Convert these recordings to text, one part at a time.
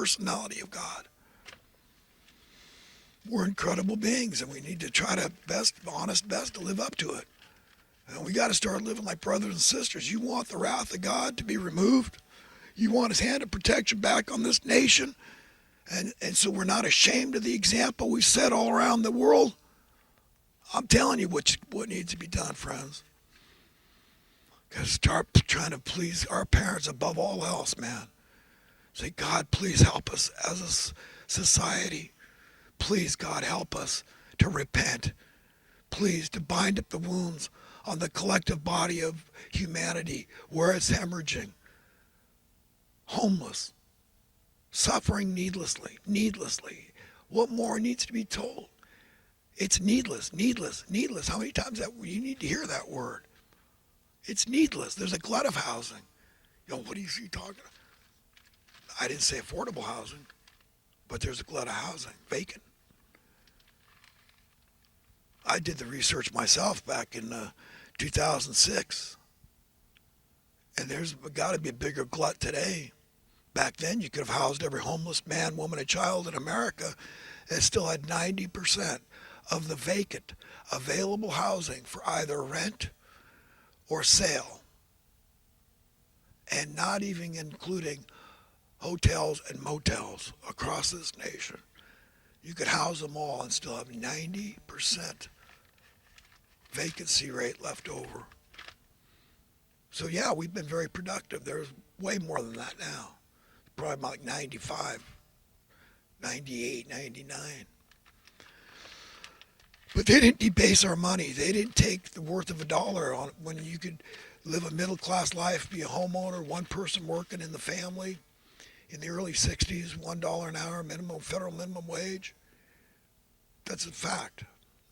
personality of God. We're incredible beings, and we need to try to honest best to live up to it. And we got to start living like brothers and sisters. You want the wrath of God to be removed? You want his hand of protection back on this nation? And so we're not ashamed of the example we've set all around the world? I'm telling you what needs to be done, friends. Got to start trying to please our parents above all else, man. Say, God, please help us as a society. Please, God, help us to repent. Please, to bind up the wounds on the collective body of humanity where it's hemorrhaging. Homeless. Suffering needlessly. What more needs to be told? It's needless. How many times you need to hear that word? It's needless. There's a glut of housing. What are you talking about? I didn't say affordable housing, but there's a glut of housing, vacant. I did the research myself back in 2006, and there's got to be a bigger glut today. Back then, you could have housed every homeless man, woman, and child in America, and still had 90% of the vacant available housing for either rent or sale, and not even including hotels and motels across this nation. You could house them all and still have 90% vacancy rate left over. So yeah, we've been very productive. There's way more than that now. Probably like 95, 98, 99. But they didn't debase our money. They didn't take the worth of a dollar on it when you could live a middle-class life, be a homeowner, one person working in the family. In the early 60s, $1 an hour federal minimum wage. That's a fact.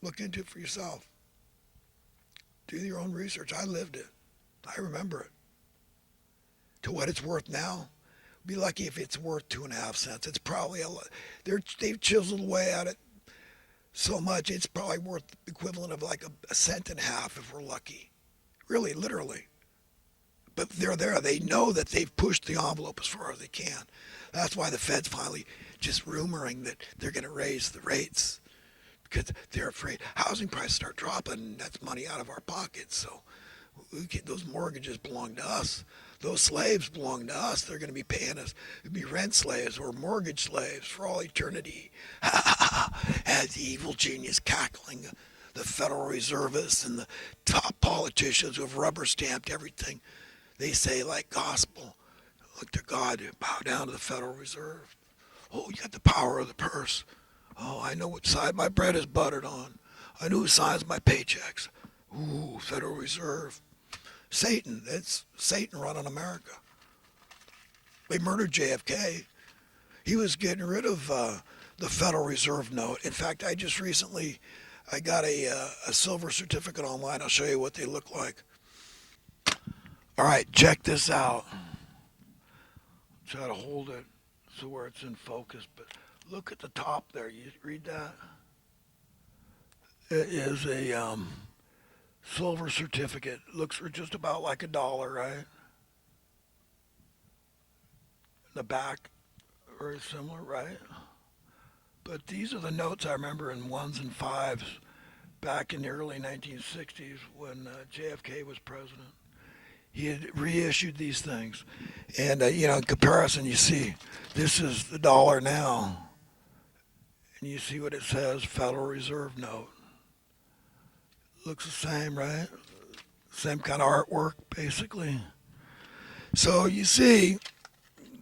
Look into it for yourself. Do your own research. I lived it. I remember it. To what it's worth now, be lucky if it's worth 2.5 cents. It's probably a lot. They've chiseled away at it so much, it's probably worth the equivalent of like a cent and a half if we're lucky. Really, literally. But they're there. They know that they've pushed the envelope as far as they can. That's why the Fed's finally just rumoring that they're going to raise the rates because they're afraid housing prices start dropping. That's money out of our pockets. So those mortgages belong to us. Those slaves belong to us. They're going to be paying us. It'd be rent slaves or mortgage slaves for all eternity. As the evil genius cackling, the Federal Reservists and the top politicians who have rubber stamped everything. They say like gospel, look to God, bow down to the Federal Reserve. Oh, you got the power of the purse. Oh, I know what side my bread is buttered on. I know who signs my paychecks. Ooh, Federal Reserve. Satan, it's Satan running America. They murdered JFK. He was getting rid of the Federal Reserve note. In fact, I got a silver certificate online. I'll show you what they look like. All right, check this out. Try to hold it so where it's in focus, but look at the top there. You read that? It is a silver certificate. Looks just about like $1, right? The back, very similar, right? But these are the notes I remember in 1s and 5s back in the early 1960s when JFK was president. He had reissued these things. And, in comparison, you see, this is the dollar now. And you see what it says, Federal Reserve note. Looks the same, right? Same kind of artwork, basically. So you see,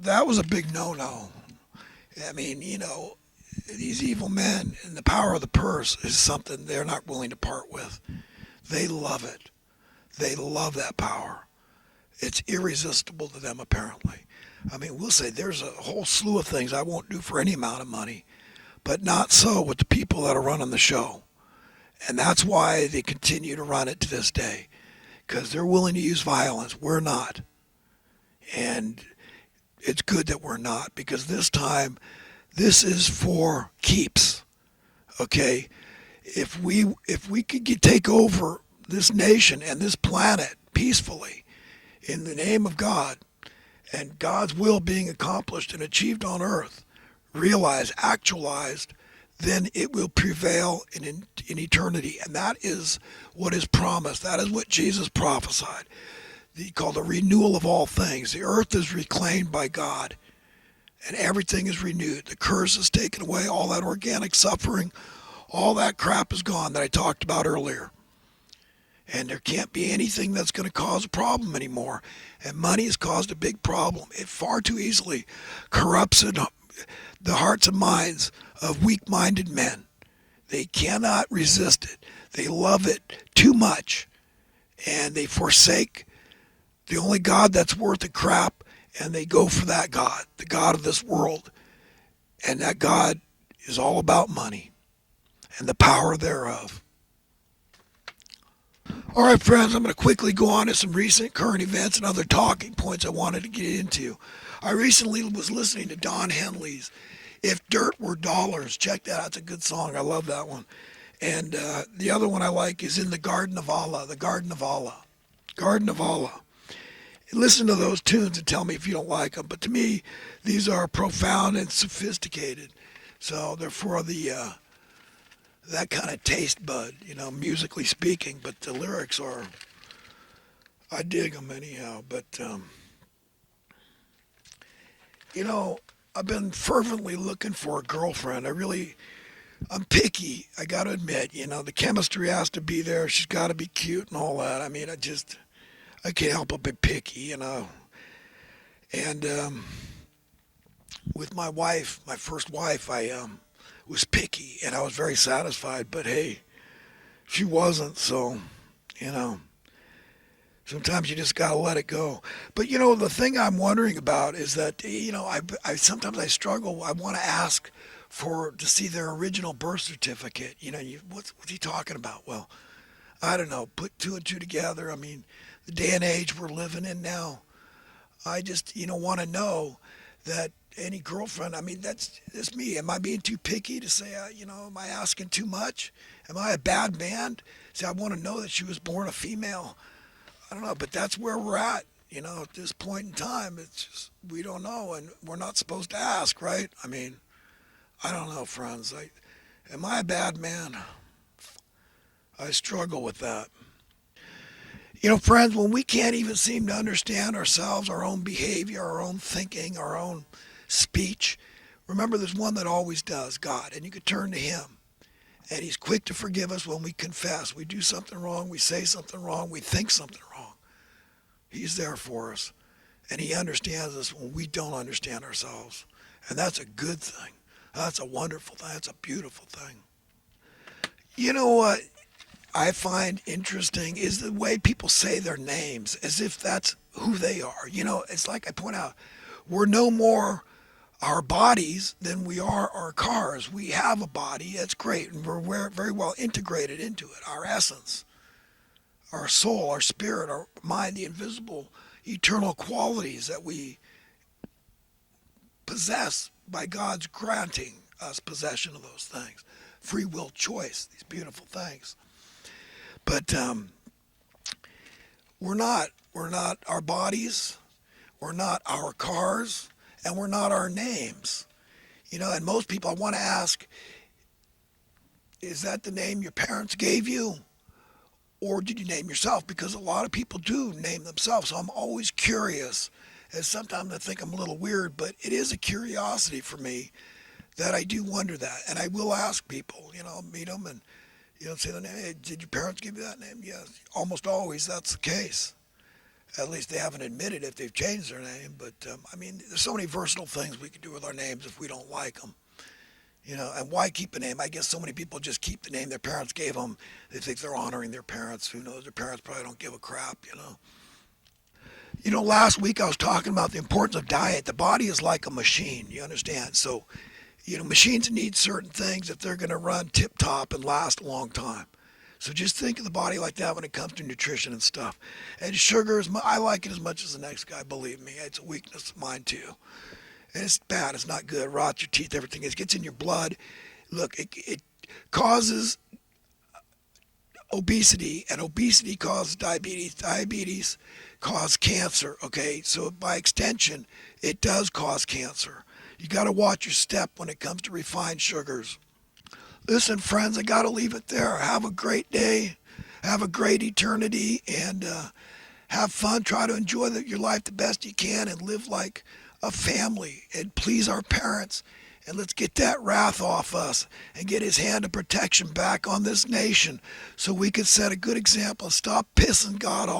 that was a big no-no. I mean, these evil men and the power of the purse is something they're not willing to part with. They love it. They love that power. It's irresistible to them, apparently. I mean, we'll say there's a whole slew of things I won't do for any amount of money, but not so with the people that are running the show. And that's why they continue to run it to this day, because they're willing to use violence. We're not. And it's good that we're not, because this time, this is for keeps, okay? If we could take over this nation and this planet peacefully in the name of God and God's will being accomplished and achieved on earth, realized, actualized, then it will prevail in eternity. And that is what is promised. That is what Jesus prophesied. He called the renewal of all things. The earth is reclaimed by God and everything is renewed. The curse is taken away, all that organic suffering, all that crap is gone that I talked about earlier. And there can't be anything that's going to cause a problem anymore. And money has caused a big problem. It far too easily corrupts the hearts and minds of weak-minded men. They cannot resist it. They love it too much. And they forsake the only God that's worth a crap, and they go for that God, the God of this world. And that God is all about money and the power thereof. All right, friends, I'm going to quickly go on to some recent current events and other talking points I wanted to get into. I recently was listening to Don Henley's If Dirt Were Dollars. Check that out. It's a good song. I love that one. And the other one I like is In the Garden of Allah, the Garden of Allah. Garden of Allah. Listen to those tunes and tell me if you don't like them. But to me, these are profound and sophisticated. So they're for the that kind of taste bud, musically speaking. But the lyrics are, I dig them anyhow. But, I've been fervently looking for a girlfriend. I'm picky, I got to admit. The chemistry has to be there. She's got to be cute and all that. I mean, I can't help but be picky, And with my wife, my first wife, I was picky and I was very satisfied. But hey, she wasn't, so, sometimes you just gotta let it go. But the thing I'm wondering about is that I sometimes I struggle. I want to ask to see their original birth certificate. What's he talking about? Well, I don't know. Put two and two together. I mean, the day and age we're living in now. I just want to know that any girlfriend. I mean, that's me. Am I being too picky to say? Am I asking too much? Am I a bad man? See, I want to know that she was born a female. I don't know, but that's where we're at. At this point in time, it's just we don't know, and we're not supposed to ask, right? I mean, I don't know, friends. Am I a bad man? I struggle with that. Friends, when we can't even seem to understand ourselves, our own behavior, our own thinking, our own speech, remember there's one that always does, God, and you can turn to Him. And He's quick to forgive us when we confess. We do something wrong, we say something wrong, we think something wrong. He's there for us. And He understands us when we don't understand ourselves. And that's a good thing. That's a wonderful thing. That's a beautiful thing. You know what I find interesting is the way people say their names as if that's who they are. It's like I point out, we're no more our bodies than we are our cars. We have a body, that's great, and we're very well integrated into it. Our essence, our soul, our spirit, our mind, the invisible, eternal qualities that we possess by God's granting us possession of those things. Free will choice, these beautiful things. But we're not our bodies, we're not our cars, and we're not our names. And most people, I want to ask, is that the name your parents gave you? Or did you name yourself? Because a lot of people do name themselves. So I'm always curious. And sometimes I think I'm a little weird, but it is a curiosity for me that I do wonder that. And I will ask people, meet them and, say the name. Hey, did your parents give you that name? Yes. Almost always that's the case. At least they haven't admitted if they've changed their name. But, there's so many versatile things we can do with our names if we don't like them. And why keep a name? I guess so many people just keep the name their parents gave them. They think they're honoring their parents. Who knows? Their parents probably don't give a crap, Last week I was talking about the importance of diet. The body is like a machine, you understand? So, machines need certain things if they're going to run tip-top and last a long time. So just think of the body like that when it comes to nutrition and stuff. And sugar, I like it as much as the next guy, believe me. It's a weakness of mine too. And it's bad. It's not good. It rots your teeth, everything. It gets in your blood. Look, it causes obesity, and obesity causes diabetes. Diabetes causes cancer. Okay, so by extension, it does cause cancer. You got to watch your step when it comes to refined sugars. Listen, friends, I got to leave it there. Have a great day. Have a great eternity, and have fun. Try to enjoy your life the best you can and live like a family and please our parents. And let's get that wrath off us and get his hand of protection back on this nation so we can set a good example and stop pissing God off.